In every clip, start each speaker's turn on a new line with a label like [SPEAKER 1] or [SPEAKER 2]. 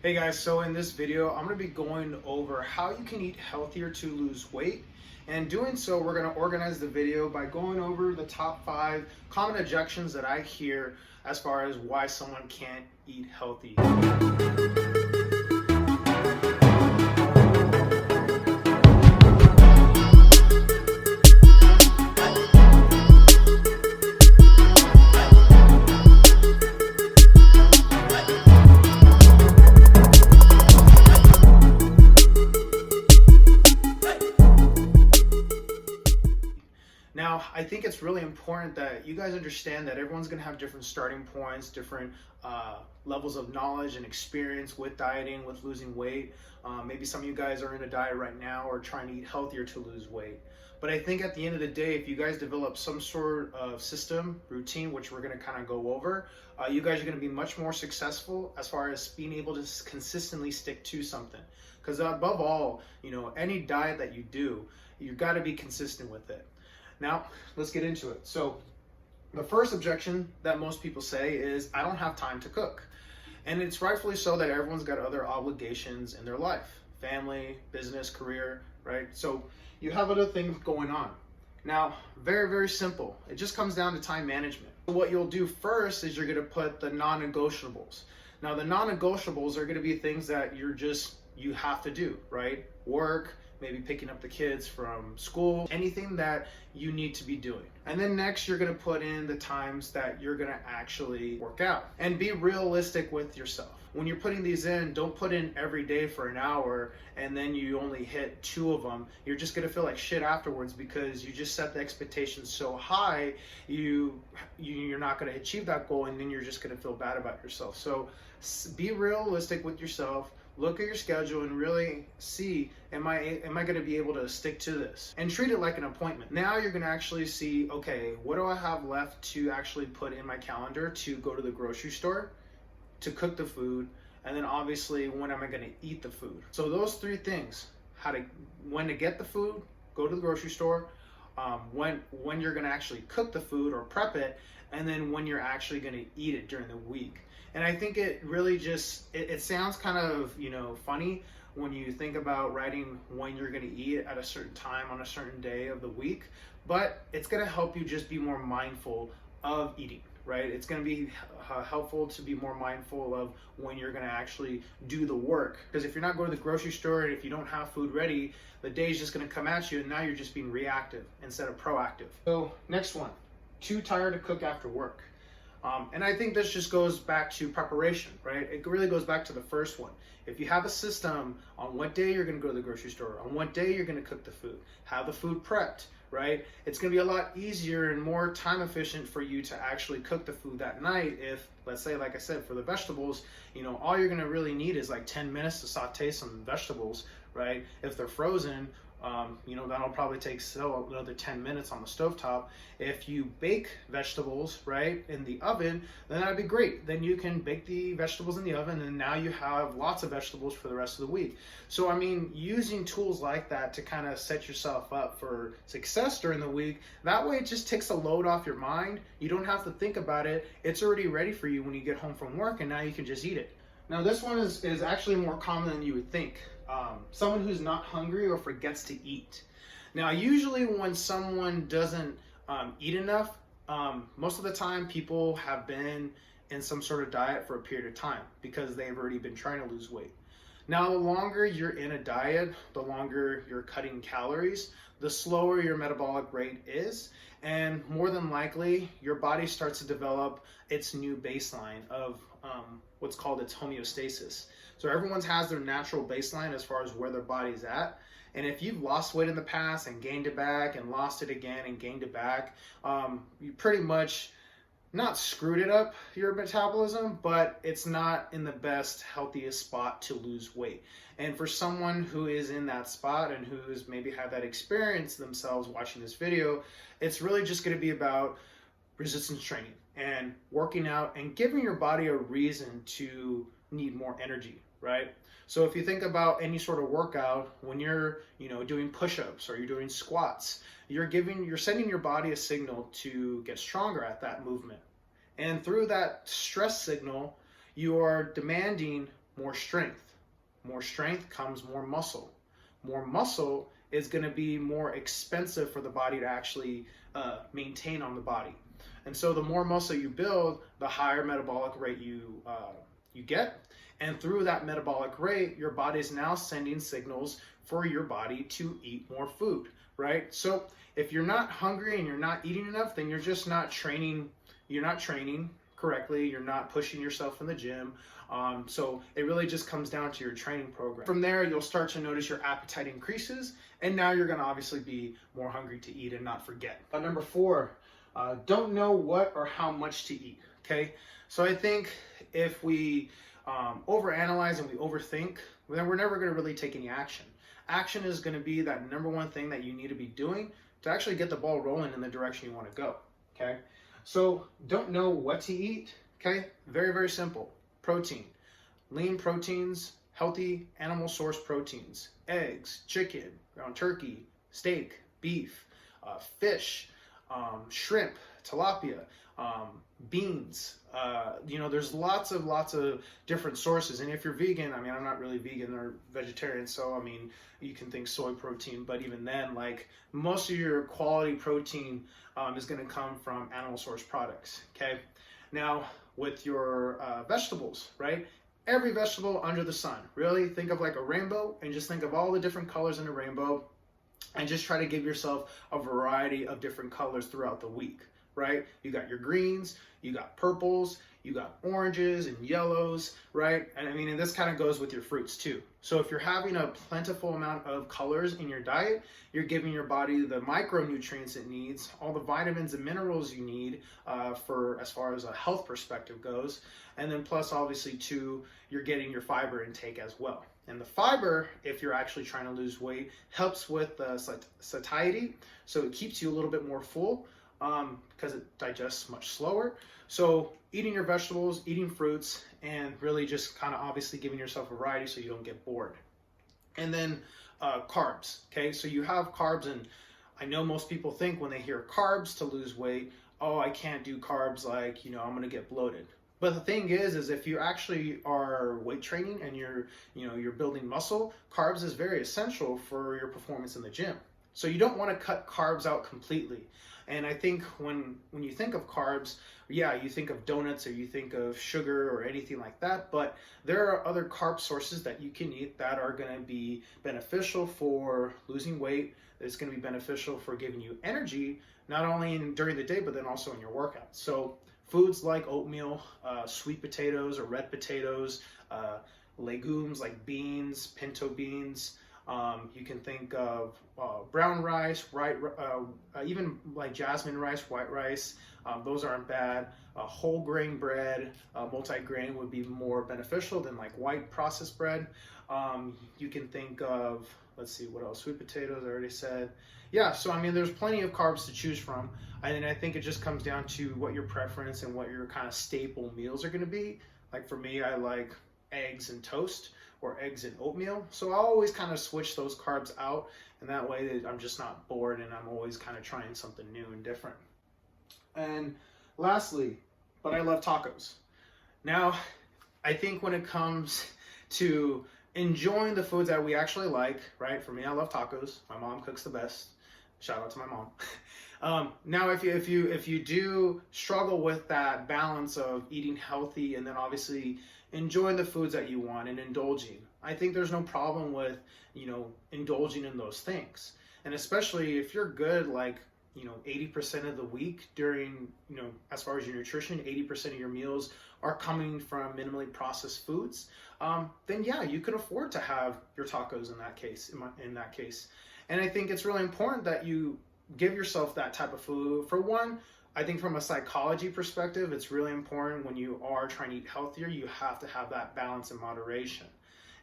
[SPEAKER 1] Hey guys, so in this video, I'm going to be going over how you can eat healthier to lose weight. And doing so, we're going to organize the video by going over the top 5 common objections that I hear as far as why someone can't eat healthy. Now, I think it's really important that you guys understand that everyone's going to have different starting points, different levels of knowledge and experience with dieting, with losing weight. Maybe some of you guys are in a diet right now or trying to eat healthier to lose weight. But I think at the end of the day, if you guys develop some sort of system, routine, which we're going to kind of go over, you guys are going to be much more successful as far as being able to consistently stick to something. Because above all, any diet that you do, you've got to be consistent with it. Now, let's get into it. So, the first objection that most people say is, I don't have time to cook. And it's rightfully so that everyone's got other obligations in their life. Family, business, career, right? So, you have other things going on. Now, very, very simple. It just comes down to time management. What you'll do first is you're going to put the non-negotiables. Now, the non-negotiables are going to be things that you have to do, right? Work, maybe picking up the kids from school, anything that you need to be doing. And then next, you're gonna put in the times that you're gonna actually work out. And be realistic with yourself. When you're putting these in, don't put in every day for an hour and then you only hit 2 of them. You're just gonna feel like shit afterwards because you just set the expectations so high, you're not gonna achieve that goal, and then you're just gonna feel bad about yourself. So be realistic with yourself. Look at your schedule and really see, am I going to be able to stick to this? And treat it like an appointment. Now you're going to actually see, okay, what do I have left to actually put in my calendar to go to the grocery store, to cook the food, and then obviously when am I going to eat the food? So those 3 things, when to get the food, go to the grocery store, when you're going to actually cook the food or prep it, and then when you're actually going to eat it during the week. And I think it really it sounds kind of, funny when you think about writing when you're going to eat at a certain time on a certain day of the week, but it's going to help you just be more mindful of eating, right? It's going to be helpful to be more mindful of when you're going to actually do the work. Because if you're not going to the grocery store and if you don't have food ready, the day's just going to come at you and now you're just being reactive instead of proactive. So next one, too tired to cook after work. And I think this just goes back to preparation, right? It really goes back to the first one. If you have a system on what day you're going to go to the grocery store, on what day you're going to cook the food, have the food prepped, right? It's going to be a lot easier and more time efficient for you to actually cook the food that night. If, let's say, like I said, for the vegetables, all you're going to really need is like 10 minutes to saute some vegetables, right? If they're frozen, that'll probably take another 10 minutes on the stovetop. If you bake vegetables, right, in the oven, then that'd be great. Then you can bake the vegetables in the oven and now you have lots of vegetables for the rest of the week. So, using tools like that to kind of set yourself up for success during the week, that way it just takes a load off your mind. You don't have to think about it. It's already ready for you when you get home from work, and now you can just eat it. Now, this one is actually more common than you would think. Someone who's not hungry or forgets to eat. Now, usually when someone doesn't eat enough, most of the time people have been in some sort of diet for a period of time because they've already been trying to lose weight. Now, the longer you're in a diet, the longer you're cutting calories, the slower your metabolic rate is, and more than likely, your body starts to develop its new baseline of what's called its homeostasis. So everyone has their natural baseline as far as where their body's at. And if you've lost weight in the past and gained it back and lost it again and gained it back, you pretty much not screwed it up, your metabolism, but it's not in the best, healthiest spot to lose weight. And for someone who is in that spot and who's maybe had that experience themselves watching this video, it's really just going to be about resistance training and working out and giving your body a reason to need more energy, right? So if you think about any sort of workout, when you're, doing push-ups or you're doing squats, you're sending your body a signal to get stronger at that movement. And through that stress signal, you are demanding more strength. More strength comes more muscle. More muscle is going to be more expensive for the body to actually maintain on the body. And so the more muscle you build, the higher metabolic rate you get. And through that metabolic rate, your body is now sending signals for your body to eat more food, right? So if you're not hungry and you're not eating enough, then you're just not training. You're not training correctly. You're not pushing yourself in the gym. So it really just comes down to your training program. From there, you'll start to notice your appetite increases, and now you're going to obviously be more hungry to eat and not forget. Number 4, don't know what or how much to eat. Okay, so I think if we overanalyze and we overthink, then we're never going to really take any action. Action is going to be that number one thing that you need to be doing to actually get the ball rolling in the direction you want to go. Okay, so don't know what to eat. Okay, very, very simple. Protein, lean proteins, healthy animal source proteins, eggs, chicken, ground turkey, steak, beef, fish, shrimp, tilapia, beans. There's lots of different sources. And if you're vegan, I mean, I'm not really vegan or vegetarian, so I mean, you can think soy protein, but even then, like, most of your quality protein is going to come from animal source products. Okay, now with your vegetables, right? Every vegetable under the sun. Really think of like a rainbow, and just think of all the different colors in a rainbow, and just try to give yourself a variety of different colors throughout the week, right? You got your greens, you got purples, you got oranges and yellows, right? And I mean, and this kind of goes with your fruits too. So if you're having a plentiful amount of colors in your diet, you're giving your body the micronutrients it needs, all the vitamins and minerals you need for as far as a health perspective goes. And then plus obviously too, you're getting your fiber intake as well. And the fiber, if you're actually trying to lose weight, helps with satiety. So it keeps you a little bit more full because it digests much slower. So eating your vegetables, eating fruits, and really just kind of obviously giving yourself a variety so you don't get bored. And then carbs, okay? So you have carbs, and I know most people think when they hear carbs to lose weight, oh, I can't do carbs, like, I'm gonna get bloated. But the thing is if you actually are weight training and you're building muscle, carbs is very essential for your performance in the gym. So you don't want to cut carbs out completely. And I think when you think of carbs, yeah, you think of donuts or you think of sugar or anything like that, but there are other carb sources that you can eat that are going to be beneficial for losing weight. It's going to be beneficial for giving you energy, not only during the day, but then also in your workouts. So foods like oatmeal, sweet potatoes or red potatoes, legumes like beans, pinto beans. You can think of brown rice, even like jasmine rice, white rice. Those aren't bad. Whole grain bread, multi-grain would be more beneficial than like white processed bread. You can think of, let's see, what else? Sweet potatoes, I already said. Yeah, so I mean, there's plenty of carbs to choose from. And I think it just comes down to what your preference and what your kind of staple meals are going to be. Like for me, I like eggs and toast, or eggs and oatmeal. So I'll always kind of switch those carbs out, and that way I'm just not bored and I'm always kind of trying something new and different. And lastly, but I love tacos. Now, I think when it comes to enjoying the foods that we actually like, right? For me, I love tacos. My mom cooks the best. Shout out to my mom. Now, if you do struggle with that balance of eating healthy and then obviously enjoying the foods that you want and indulging, I think there's no problem with, indulging in those things. And especially if you're good, like, 80% of the week during, as far as your nutrition, 80% of your meals are coming from minimally processed foods, then yeah, you could afford to have your tacos in that case. And I think it's really important that you give yourself that type of food. For one, I think from a psychology perspective, it's really important when you are trying to eat healthier, you have to have that balance and moderation.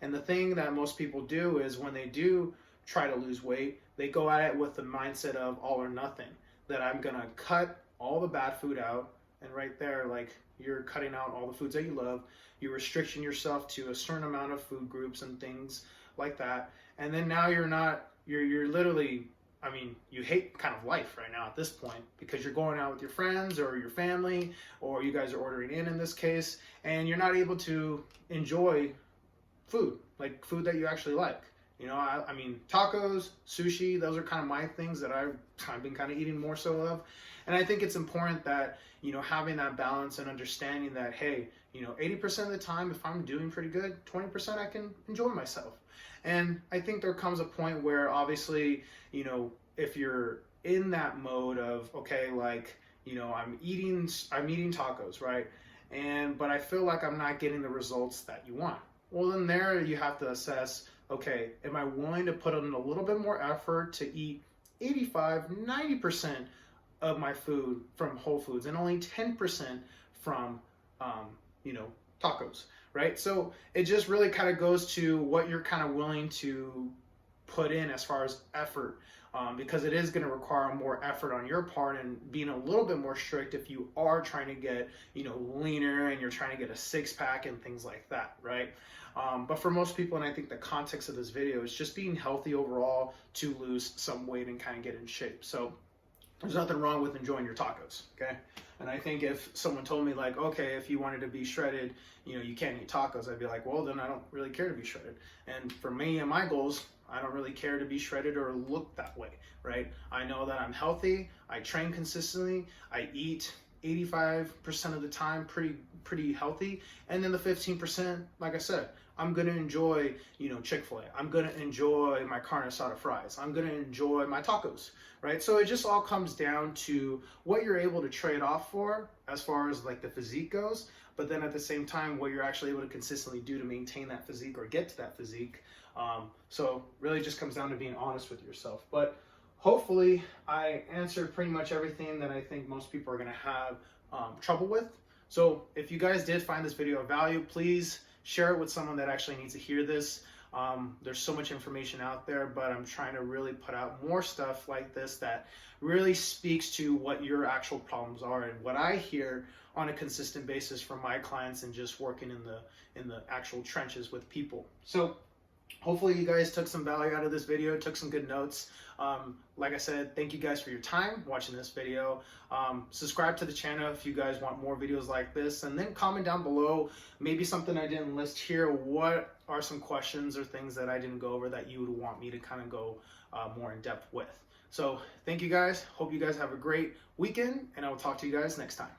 [SPEAKER 1] And the thing that most people do is when they do try to lose weight, they go at it with the mindset of all or nothing, that I'm gonna cut all the bad food out. And right there, like, you're cutting out all the foods that you love, you're restricting yourself to a certain amount of food groups and things like that. And then now you're literally, I mean, you hate kind of life right now at this point, because you're going out with your friends or your family, or you guys are ordering in this case, and you're not able to enjoy food, like food that you actually like. You know, I mean, tacos, sushi, those are kind of my things that I've been kind of eating more so of. And I think it's important that, you know, having that balance and understanding that, hey, you know, 80% of the time, if I'm doing pretty good, 20% I can enjoy myself. And I think there comes a point where obviously, you know, if you're in that mode of, okay, like, you know, I'm eating tacos, right? But I feel like I'm not getting the results that you want. Well, then there you have to assess, okay, am I willing to put in a little bit more effort to eat 85, 90% of my food from Whole Foods and only 10% from, you know, tacos, right? So it just really kind of goes to what you're kind of willing to put in as far as effort, because it is going to require more effort on your part and being a little bit more strict if you are trying to get, you know, leaner and you're trying to get a six-pack and things like that, right? But for most people, and I think the context of this video is just being healthy overall to lose some weight and kind of get in shape. So there's nothing wrong with enjoying your tacos, okay? And I think if someone told me like, okay, if you wanted to be shredded, you know, you can't eat tacos, I'd be like, well, then I don't really care to be shredded. And for me and my goals, I don't really care to be shredded or look that way, right? I know that I'm healthy, I train consistently, I eat 85% of the time pretty healthy, and then the 15%, like I said, I'm gonna enjoy, you know, Chick-fil-A. I'm gonna enjoy my carne asada fries. I'm gonna enjoy my tacos, right? So it just all comes down to what you're able to trade off for as far as like the physique goes, but then at the same time, what you're actually able to consistently do to maintain that physique or get to that physique. So really just comes down to being honest with yourself. But hopefully I answered pretty much everything that I think most people are gonna have trouble with. So if you guys did find this video of value, please share it with someone that actually needs to hear this. There's so much information out there, but I'm trying to really put out more stuff like this that really speaks to what your actual problems are and what I hear on a consistent basis from my clients and just working in the actual trenches with people. So hopefully you guys took some value out of this video, took some good notes. Like I said, thank you guys for your time watching this video. Subscribe to the channel if you guys want more videos like this, and then comment down below maybe something I didn't list here. What are some questions or things that I didn't go over that you would want me to kind of go more in depth with? So thank you guys. Hope you guys have a great weekend, and I will talk to you guys next time.